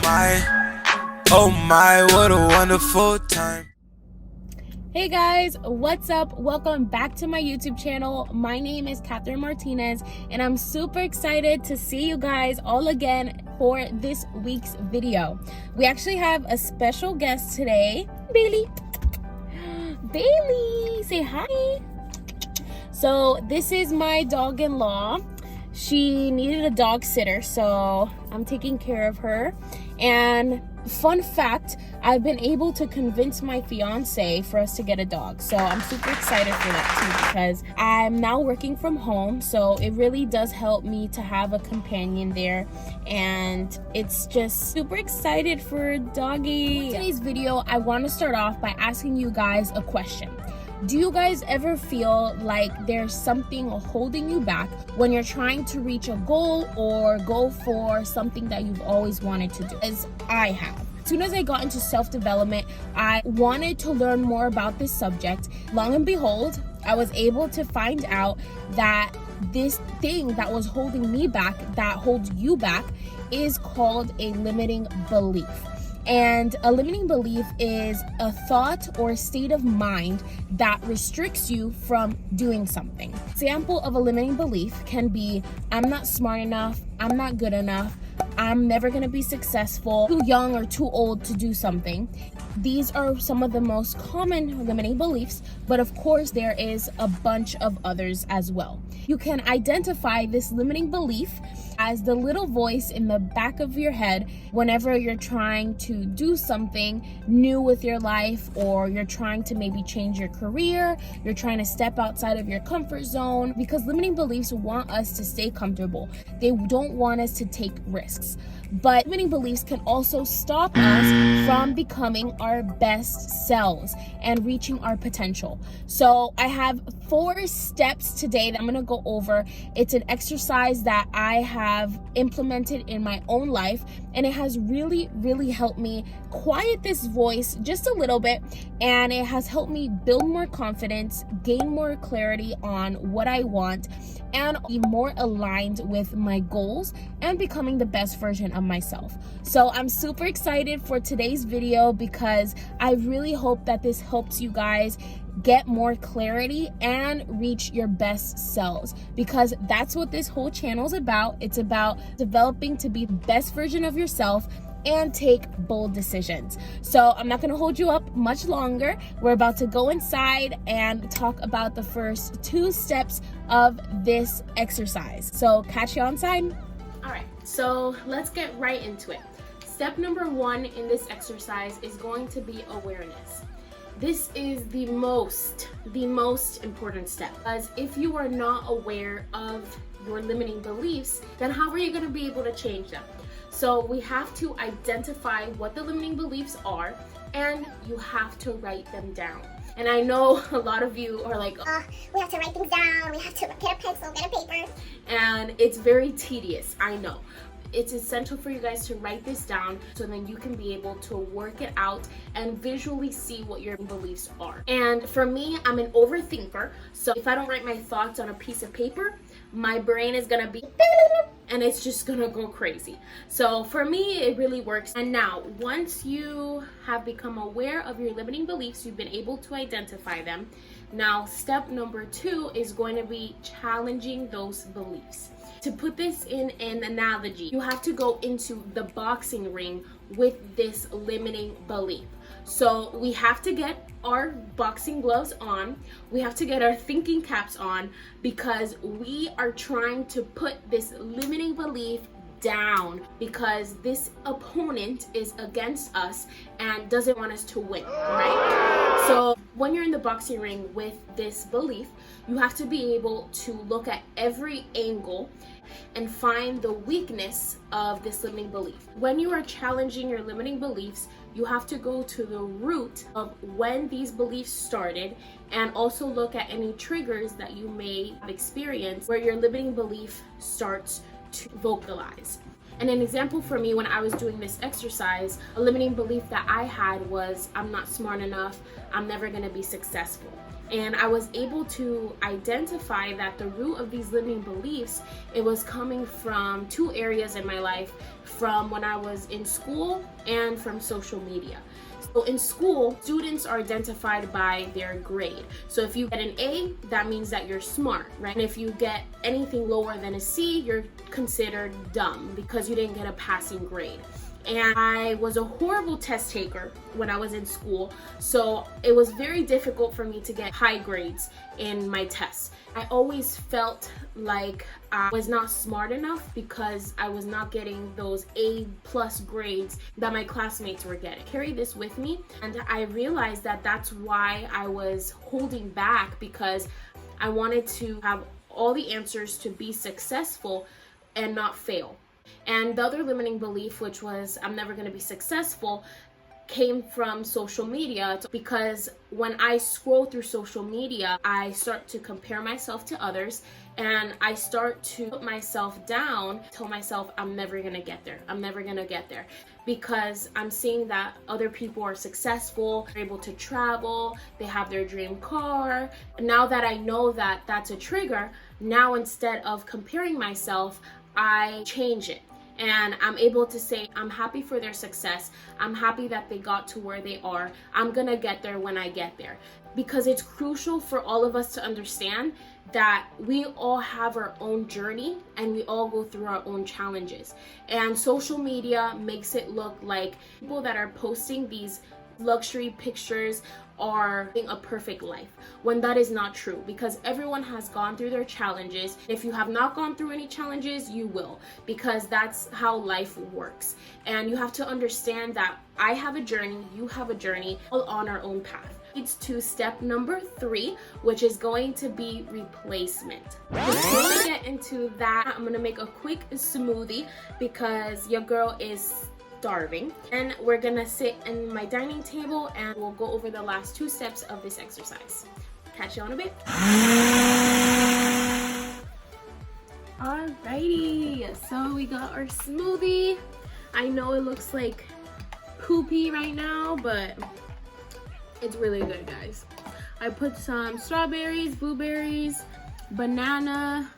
my, what a wonderful time. Hey guys, what's up? Welcome back to my YouTube channel. My name is Catherine Martinez and I'm super excited to see you guys all again for this week's video. We actually have a special guest today, Bailey. Bailey, say hi. So this is my dog-in-law. She needed a dog sitter, so I'm taking care of her. And fun fact, I've been able to convince my fiance for us to get a dog. So I'm super excited for that too, because I'm now working from home. So it really does help me to have a companion there. And it's just super excited for doggy. In today's video, I want to start off by asking you guys a question. Do you guys ever feel like there's something holding you back when you're trying to reach a goal or go for something that you've always wanted to do? As I have. As soon as I got into self-development, I wanted to learn more about this subject. Long and behold, I was able to find out that this thing that was holding me back, that holds you back, is called a limiting belief. And a limiting belief is a thought or state of mind that restricts you from doing something. Example of a limiting belief can be, I'm not smart enough, I'm not good enough, I'm never gonna be successful, too young or too old to do something. These are some of the most common limiting beliefs, but of course there is a bunch of others as well. You can identify this limiting belief as the little voice in the back of your head whenever you're trying to do something new with your life, or you're trying to maybe change your career, you're trying to step outside of your comfort zone, because limiting beliefs want us to stay comfortable. They don't want us to take risks. But limiting beliefs can also stop us from becoming our best selves and reaching our potential. So I have 4 steps today that I'm gonna go over. It's an exercise that I have implemented in my own life, and it has really helped me quiet this voice just a little bit, and it has helped me build more confidence, gain more clarity on what I want, and be more aligned with my goals and becoming the best version of myself. So I'm super excited for today's video because I really hope that this helps you guys get more clarity and reach your best selves, because that's what this whole channel is about. It's about developing to be the best version of yourself and take bold decisions. So I'm not going to hold you up much longer. We're about to go inside and talk about the first 2 steps of this exercise. So catch you outside. All right, so let's get right into it. Step number 1 in this exercise is going to be awareness. This is the most important step, because if you are not aware of your limiting beliefs, then how are you going to be able to change them? So we have to identify what the limiting beliefs are, and you have to write them down. And I know a lot of you are like, we have to write things down, we have to get a pencil, get a paper. And it's very tedious, I know. It's essential for you guys to write this down so then you can be able to work it out and visually see what your beliefs are. And for me, I'm an overthinker. So if I don't write my thoughts on a piece of paper, my brain is gonna be and it's just gonna go crazy. So for me, it really works. And now, once you have become aware of your limiting beliefs, you've been able to identify them. Now, step number 2 is going to be challenging those beliefs. To put this in an analogy, you have to go into the boxing ring with this limiting belief. So we have to get our boxing gloves on, we have to get our thinking caps on, because we are trying to put this limiting belief down, because this opponent is against us and doesn't want us to win, right? So when you're in the boxing ring with this belief, you have to be able to look at every angle and find the weakness of this limiting belief. When you are challenging your limiting beliefs, you have to go to the root of when these beliefs started, and also look at any triggers that you may have experienced where your limiting belief starts to vocalize. And an example for me when I was doing this exercise, a limiting belief that I had was, I'm not smart enough, I'm never gonna be successful. And I was able to identify that the root of these limiting beliefs, it was coming from two areas in my life, from when I was in school and from social media. So in school, students are identified by their grade. So if you get an A, that means that you're smart, right? And if you get anything lower than a C, you're considered dumb because you didn't get a passing grade. And I was a horrible test taker when I was in school, so it was very difficult for me to get high grades in my tests. I always felt like I was not smart enough because I was not getting those A+ grades that my classmates were getting. I carried this with me, and I realized that that's why I was holding back, because I wanted to have all the answers to be successful and not fail. And the other limiting belief, which was I'm never going to be successful, came from social media, because when I scroll through social media, I start to compare myself to others, and I start to put myself down, tell myself I'm never going to get there. I'm never going to get there, because I'm seeing that other people are successful, they're able to travel, they have their dream car. Now that I know that that's a trigger, now instead of comparing myself, I change it. And I'm able to say, I'm happy for their success. I'm happy that they got to where they are. I'm gonna get there when I get there. Because it's crucial for all of us to understand that we all have our own journey and we all go through our own challenges. And social media makes it look like people that are posting these luxury pictures are living a perfect life, when that is not true, because everyone has gone through their challenges. If you have not gone through any challenges, you will, because that's how life works. And you have to understand that I have a journey, you have a journey, all on our own path. Leads to step number 3, which is going to be replacement. Before we get into that, I'm gonna make a quick smoothie because your girl is starving, and we're gonna sit in my dining table and we'll go over the last 2 steps of this exercise. Catch you on a bit. Alrighty, so we got our smoothie. I know it looks like poopy right now, but it's really good, guys. I put some strawberries, blueberries, banana,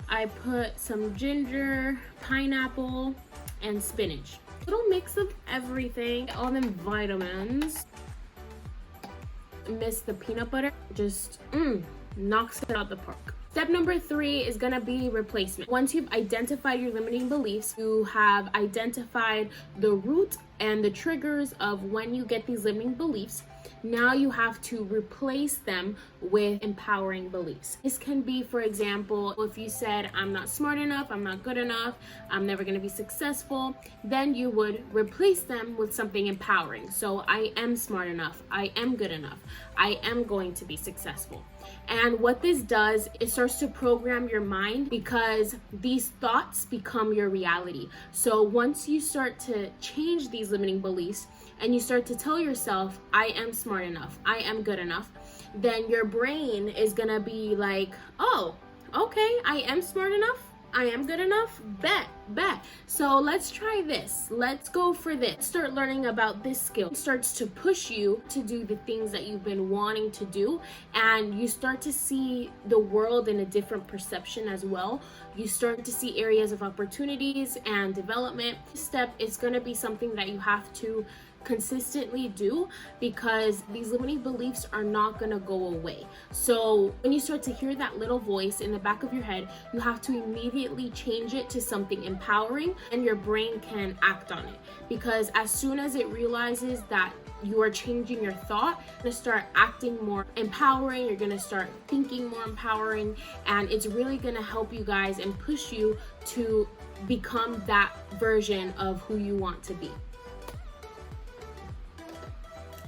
I put some ginger, pineapple, and spinach. Little mix of everything, all them vitamins. Miss the peanut butter, just knocks it out the park. Step number 3 is gonna be replacement. Once you've identified your limiting beliefs, you have identified the root and the triggers of when you get these limiting beliefs. Now you have to replace them with empowering beliefs. This can be, for example, if you said, I'm not smart enough, I'm not good enough, I'm never going to be successful, then you would replace them with something empowering. So I am smart enough, I am good enough, I am going to be successful. And what this does, it starts to program your mind, because these thoughts become your reality. So once you start to change these limiting beliefs and you start to tell yourself, I am smart enough, I am good enough, then your brain is gonna be like, oh, okay, I am smart enough, I am good enough, bet. So let's try this, let's go for this. Start learning about this skill. It starts to push you to do the things that you've been wanting to do, and you start to see the world in a different perception as well. You start to see areas of opportunities and development. This step is gonna be something that you have to consistently do, because these limiting beliefs are not going to go away. So when you start to hear that little voice in the back of your head, you have to immediately change it to something empowering, and your brain can act on it, because as soon as it realizes that you are changing your thought, you're going to start acting more empowering, you're going to start thinking more empowering, and it's really going to help you guys and push you to become that version of who you want to be.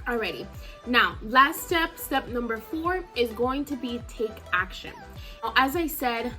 Alrighty, now last step number 4 is going to be take action. Now, as I said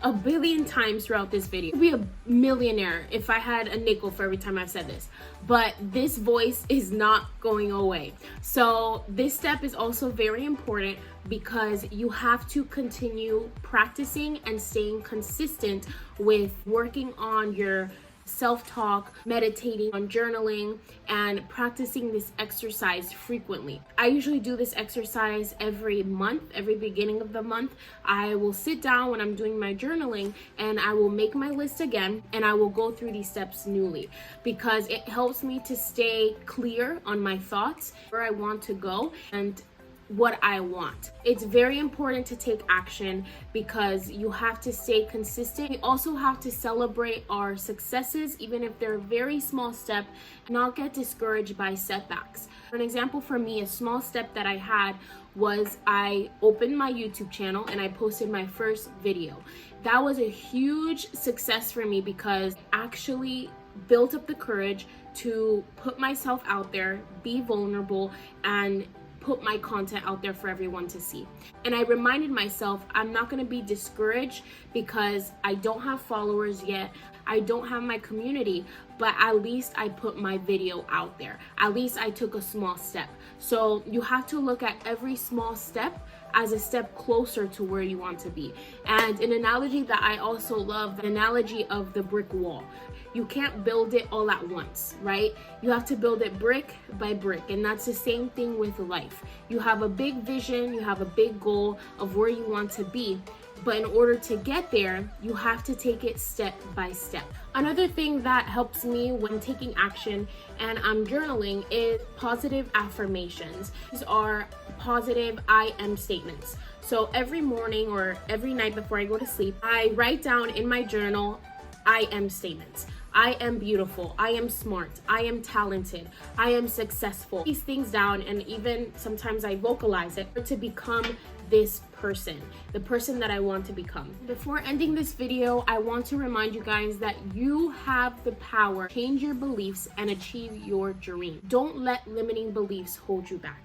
a billion times throughout this video, I'd be a millionaire if I had a nickel for every time I've said this, but this voice is not going away. So this step is also very important, because you have to continue practicing and staying consistent with working on your self-talk, meditating on journaling, and practicing this exercise frequently. I usually do this exercise every month, every beginning of the month. I will sit down when I'm doing my journaling and I will make my list again, and I will go through these steps newly because it helps me to stay clear on my thoughts, where I want to go, and what I want. It's very important to take action because you have to stay consistent. We also have to celebrate our successes, even if they're a very small step, and not get discouraged by setbacks. For an example, for me, a small step that I had was I opened my YouTube channel and I posted my first video. That was a huge success for me because I actually built up the courage to put myself out there, be vulnerable, and put my content out there for everyone to see. And I reminded myself I'm not going to be discouraged because I don't have followers yet. I don't have my community, but at least I put my video out there. At least I took a small step. So you have to look at every small step as a step closer to where you want to be. And an analogy that I also love, the analogy of the brick wall. You can't build it all at once, right? You have to build it brick by brick. And that's the same thing with life. You have a big vision, you have a big goal of where you want to be. But in order to get there, you have to take it step by step. Another thing that helps me when taking action and I'm journaling is positive affirmations. These are positive I am statements. So every morning or every night before I go to sleep, I write down in my journal I am statements. I am beautiful. I am smart. I am talented. I am successful. These things down, and even sometimes I vocalize it to become this person, the person that I want to become. Before ending this video, I want to remind you guys that you have the power to change your beliefs and achieve your dream. Don't let limiting beliefs hold you back.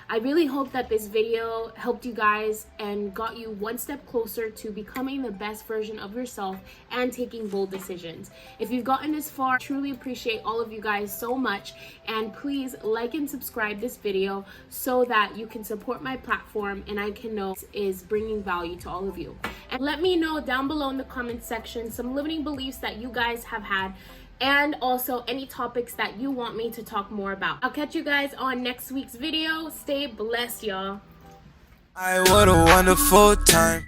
I really hope that this video helped you guys and got you one step closer to becoming the best version of yourself and taking bold decisions. If you've gotten this far, I truly appreciate all of you guys so much, and please like and subscribe this video so that you can support my platform and I can know it is bringing value to all of you. And let me know down below in the comment section some limiting beliefs that you guys have had, and also any topics that you want me to talk more about. I'll catch you guys on next week's video. Stay blessed, y'all. What a wonderful time.